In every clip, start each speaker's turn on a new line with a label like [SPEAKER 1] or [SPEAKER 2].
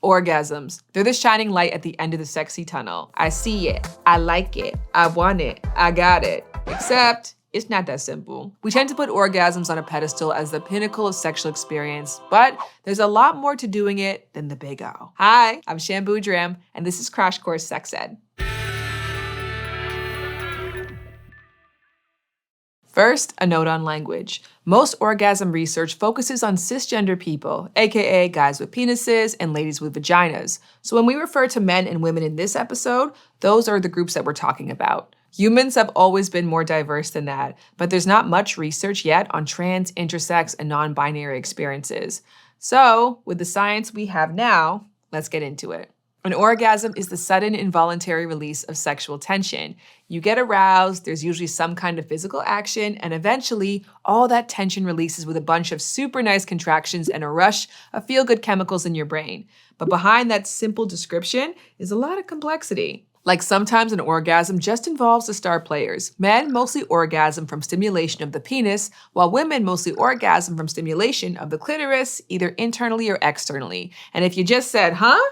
[SPEAKER 1] Orgasms. They're the shining light at the end of the sexy tunnel. I see it. I like it. I want it. I got it. Except, it's not that simple. We tend to put orgasms on a pedestal as the pinnacle of sexual experience, but there's a lot more to doing it than the big O. Hi, I'm Shampoo Dram, and this is Crash Course Sex Ed. First, a note on language. Most orgasm research focuses on cisgender people, aka guys with penises and ladies with vaginas. So when we refer to men and women in this episode, those are the groups that we're talking about. Humans have always been more diverse than that, but there's not much research yet on trans, intersex, and non-binary experiences. So, with the science we have now, let's get into it. An orgasm is the sudden involuntary release of sexual tension. You get aroused, there's usually some kind of physical action, and eventually, all that tension releases with a bunch of super nice contractions and a rush of feel-good chemicals in your brain. But behind that simple description is a lot of complexity. Like sometimes an orgasm just involves the star players. Men mostly orgasm from stimulation of the penis, while women mostly orgasm from stimulation of the clitoris, either internally or externally. And if you just said, huh?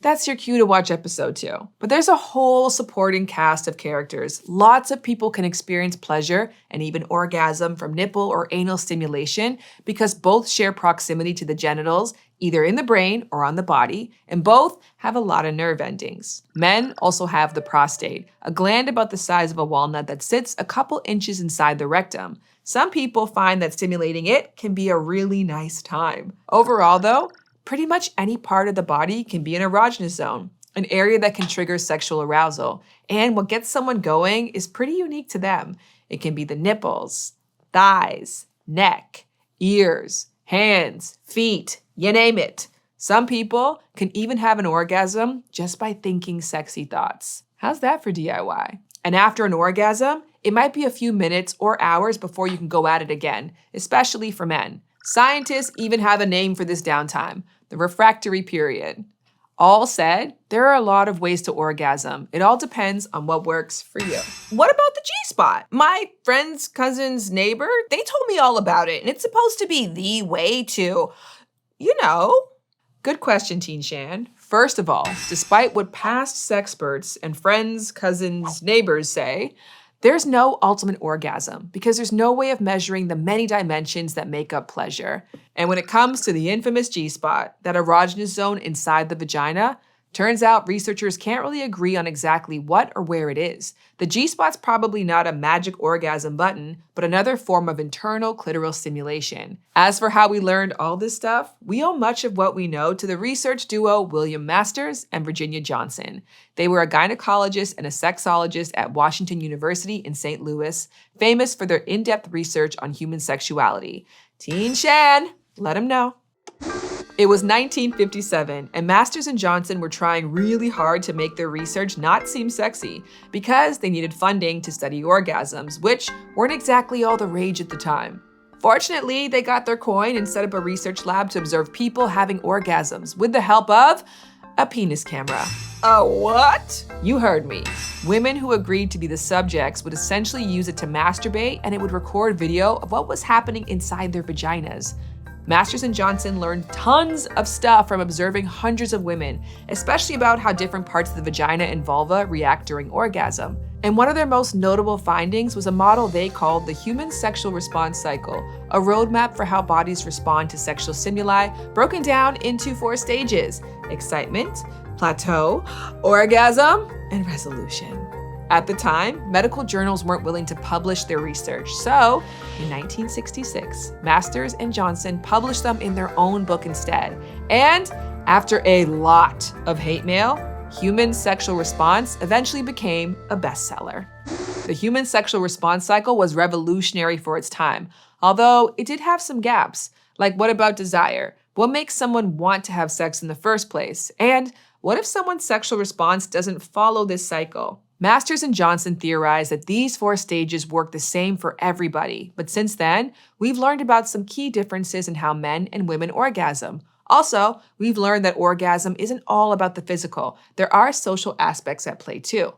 [SPEAKER 1] That's your cue to watch episode 2. But there's a whole supporting cast of characters. Lots of people can experience pleasure and even orgasm from nipple or anal stimulation because both share proximity to the genitals, either in the brain or on the body, and both have a lot of nerve endings. Men also have the prostate, a gland about the size of a walnut that sits a couple inches inside the rectum. Some people find that stimulating it can be a really nice time. Overall, though, pretty much any part of the body can be an erogenous zone, an area that can trigger sexual arousal. And what gets someone going is pretty unique to them. It can be the nipples, thighs, neck, ears, hands, feet, you name it. Some people can even have an orgasm just by thinking sexy thoughts. How's that for DIY? And after an orgasm, it might be a few minutes or hours before you can go at it again, especially for men. Scientists even have a name for this downtime, the refractory period. All said, there are a lot of ways to orgasm. It all depends on what works for you. What about the G-spot? My friend's cousin's neighbor, they told me all about it, and it's supposed to be the way to, Good question, Teen Shan. First of all, despite what past sexperts and friends, cousins, neighbors say, there's no ultimate orgasm because there's no way of measuring the many dimensions that make up pleasure. And when it comes to the infamous G-spot, that erogenous zone inside the vagina, turns out researchers can't really agree on exactly what or where it is. The G-spot's probably not a magic orgasm button, but another form of internal clitoral stimulation. As for how we learned all this stuff, we owe much of what we know to the research duo William Masters and Virginia Johnson. They were a gynecologist and a sexologist at Washington University in St. Louis, famous for their in-depth research on human sexuality. Teen Shan, let them know. It was 1957, and Masters and Johnson were trying really hard to make their research not seem sexy because they needed funding to study orgasms, which weren't exactly all the rage at the time. Fortunately, they got their coin and set up a research lab to observe people having orgasms with the help of a penis camera. A what? You heard me. Women who agreed to be the subjects would essentially use it to masturbate, and it would record video of what was happening inside their vaginas. Masters and Johnson learned tons of stuff from observing hundreds of women, especially about how different parts of the vagina and vulva react during orgasm. And one of their most notable findings was a model they called the human sexual response cycle, a roadmap for how bodies respond to sexual stimuli, broken down into 4 stages: excitement, plateau, orgasm, and resolution. At the time, medical journals weren't willing to publish their research, so in 1966, Masters and Johnson published them in their own book instead. And after a lot of hate mail, Human Sexual Response eventually became a bestseller. The human sexual response cycle was revolutionary for its time, although it did have some gaps. Like, what about desire? What makes someone want to have sex in the first place? And what if someone's sexual response doesn't follow this cycle? Masters and Johnson theorized that these 4 stages work the same for everybody, but since then, we've learned about some key differences in how men and women orgasm. Also, we've learned that orgasm isn't all about the physical. There are social aspects at play too.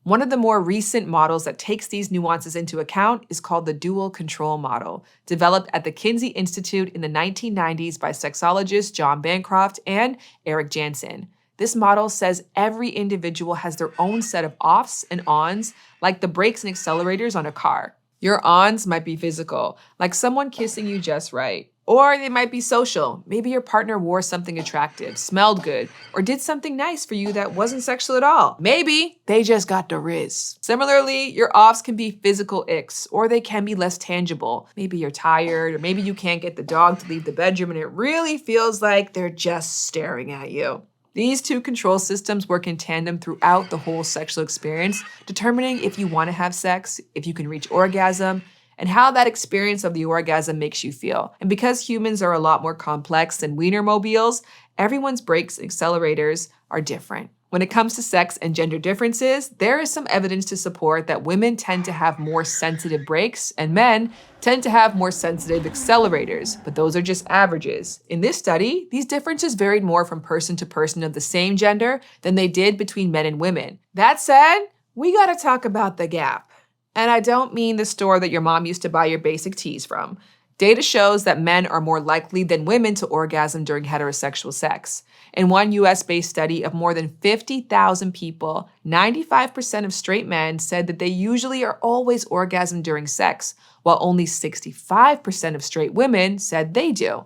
[SPEAKER 1] One of the more recent models that takes these nuances into account is called the dual control model, developed at the Kinsey Institute in the 1990s by sexologists John Bancroft and Eric Jansen. This model says every individual has their own set of offs and ons, like the brakes and accelerators on a car. Your ons might be physical, like someone kissing you just right. Or they might be social. Maybe your partner wore something attractive, smelled good, or did something nice for you that wasn't sexual at all. Maybe they just got the riz. Similarly, your offs can be physical icks, or they can be less tangible. Maybe you're tired, or maybe you can't get the dog to leave the bedroom and it really feels like they're just staring at you. These two control systems work in tandem throughout the whole sexual experience, determining if you want to have sex, if you can reach orgasm, and how that experience of the orgasm makes you feel. And because humans are a lot more complex than Wienermobiles, everyone's brakes and accelerators are different. When it comes to sex and gender differences, there is some evidence to support that women tend to have more sensitive brakes and men tend to have more sensitive accelerators, but those are just averages. In this study, these differences varied more from person to person of the same gender than they did between men and women. That said, we gotta talk about the gap. And I don't mean the store that your mom used to buy your basic teas from. Data shows that men are more likely than women to orgasm during heterosexual sex. In one US-based study of more than 50,000 people, 95% of straight men said that they usually are always orgasm during sex, while only 65% of straight women said they do.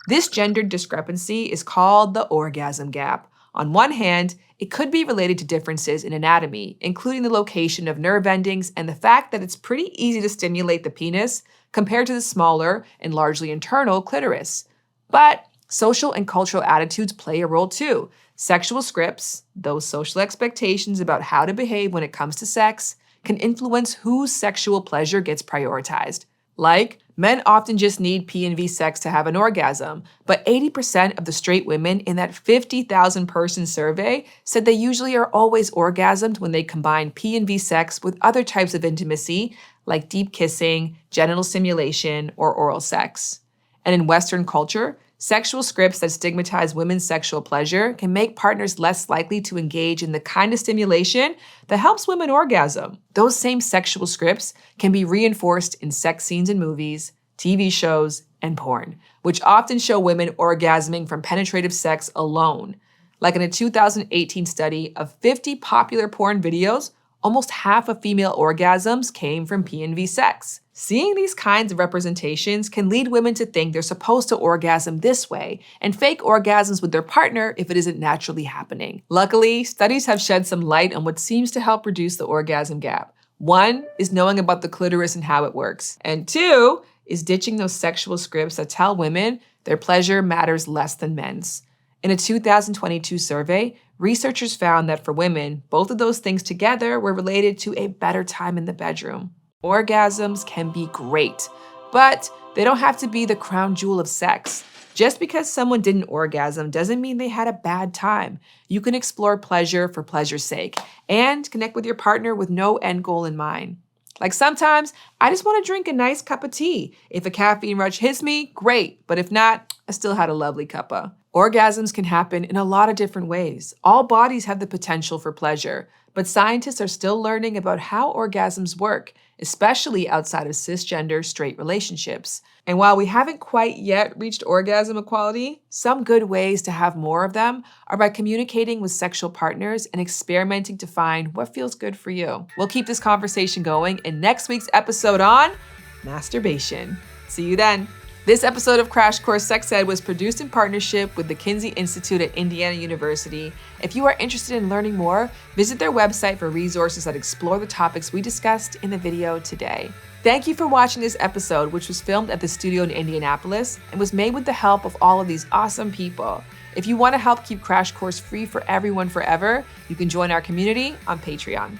[SPEAKER 1] This gender discrepancy is called the orgasm gap. On one hand, it could be related to differences in anatomy, including the location of nerve endings and the fact that it's pretty easy to stimulate the penis compared to the smaller and largely internal clitoris. But social and cultural attitudes play a role too. Sexual scripts, those social expectations about how to behave when it comes to sex, can influence whose sexual pleasure gets prioritized. Like, men often just need P&V sex to have an orgasm, but 80% of the straight women in that 50,000 person survey said they usually are always orgasmed when they combine P&V sex with other types of intimacy, like deep kissing, genital stimulation, or oral sex. And in Western culture, sexual scripts that stigmatize women's sexual pleasure can make partners less likely to engage in the kind of stimulation that helps women orgasm. Those same sexual scripts can be reinforced in sex scenes in movies, TV shows, and porn, which often show women orgasming from penetrative sex alone. Like in a 2018 study of 50 popular porn videos, almost half of female orgasms came from P&V sex. Seeing these kinds of representations can lead women to think they're supposed to orgasm this way and fake orgasms with their partner if it isn't naturally happening. Luckily, studies have shed some light on what seems to help reduce the orgasm gap. One is knowing about the clitoris and how it works. And two is ditching those sexual scripts that tell women their pleasure matters less than men's. In a 2022 survey, researchers found that for women, both of those things together were related to a better time in the bedroom. Orgasms can be great, but they don't have to be the crown jewel of sex. Just because someone didn't orgasm doesn't mean they had a bad time. You can explore pleasure for pleasure's sake and connect with your partner with no end goal in mind. Like sometimes, I just want to drink a nice cup of tea. If a caffeine rush hits me, great, but if not, I still had a lovely cuppa. Orgasms can happen in a lot of different ways. All bodies have the potential for pleasure, but scientists are still learning about how orgasms work, especially outside of cisgender straight relationships. And while we haven't quite yet reached orgasm equality, some good ways to have more of them are by communicating with sexual partners and experimenting to find what feels good for you. We'll keep this conversation going in next week's episode on masturbation. See you then. This episode of Crash Course Sex Ed was produced in partnership with the Kinsey Institute at Indiana University. If you are interested in learning more, visit their website for resources that explore the topics we discussed in the video today. Thank you for watching this episode, which was filmed at the studio in Indianapolis and was made with the help of all of these awesome people. If you want to help keep Crash Course free for everyone forever, you can join our community on Patreon.